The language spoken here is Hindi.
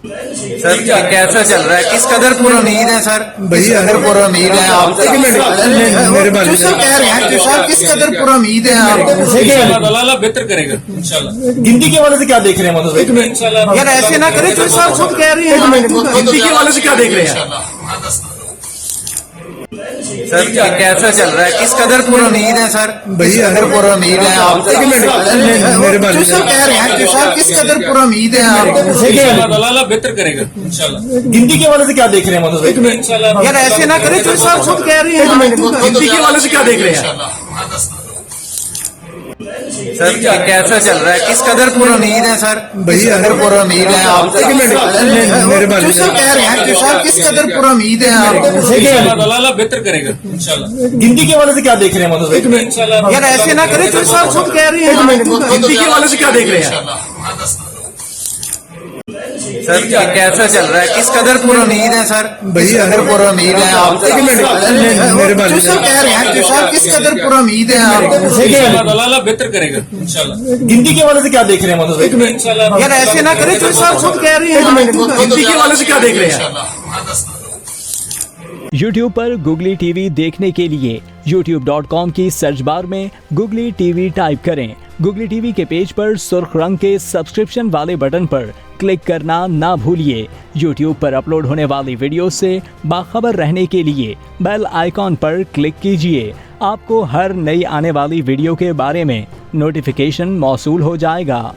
सर कैसा चल रहा है, किस कदर पूरा उम्मीद है सर? भैया किस कदर पूरा उम्मीद है आप? मेरे बारे जो सर कह रहे हैं कि सर किस कदर पूरा उम्मीद है आप? अल्लाह बेहतर करेगा इंशाल्लाह। गिनती के वाले से क्या देख रहे हैं मतलब? यार ऐसे ना करें जो सर खुद कह रहे हैं। गिनती के वाले से क्या देख रहे हैं? सर कैसा चल रहा है, किस कदर पूरा उम्मीद है सर? भैया कदर पूरा उम्मीद है आप? मेरे बारे जो सर कह रहे हैं कि सर किस कदर पूरा उम्मीद है आप? अल्लाह बेहतर करेगा इंशाल्लाह। गिनती के वाले से क्या देख रहे हैं मतलब? यार ऐसे ना करें जो सर खुद कह रहे हैं। गिनती के वाले से क्या देख रहे हैं? सर कैसा चल रहा है, किस कदर पूरा उम्मीद है सर? भैया कदर पूरा उम्मीद है आप? मेरे बारे जो सर कह रहे हैं कि सर किस कदर पूरा उम्मीद है आप? अल्लाह बेहतर करेगा इंशाल्लाह। गिनती के वाले से क्या देख रहे हैं मतलब? यार ऐसे ना करें जो सर खुद कह रहे हैं। गिनती के वाले से क्या देख रहे हैं? सर कैसा चल रहा है, किस कदर पूरा उम्मीद है सर? भैया कदर पूरा उम्मीद है आप? मेरे बारे जो सर कह रहे हैं कि सर किस कदर पूरा उम्मीद है आप? अल्लाह बेहतर करेगा इंशाल्लाह। गिनती के वाले से क्या देख रहे हैं मतलब? यार ऐसे ना करें जो सर खुद कह रहे हैं। गिनती के वाले से क्या देख रहे हैं? YouTube पर गुगली टीवी देखने के लिए youtube.com की सर्च बार में गुगली टीवी टाइप करें। गुगली टीवी के पेज पर सुर्ख रंग के सब्सक्रिप्शन वाले बटन पर क्लिक करना ना भूलिए। YouTube पर अपलोड होने वाली वीडियो से बाखबर रहने के लिए बेल आइकॉन पर क्लिक कीजिए। आपको हर नई आने वाली वीडियो के बारे में नोटिफिकेशन मौसूल हो जाएगा।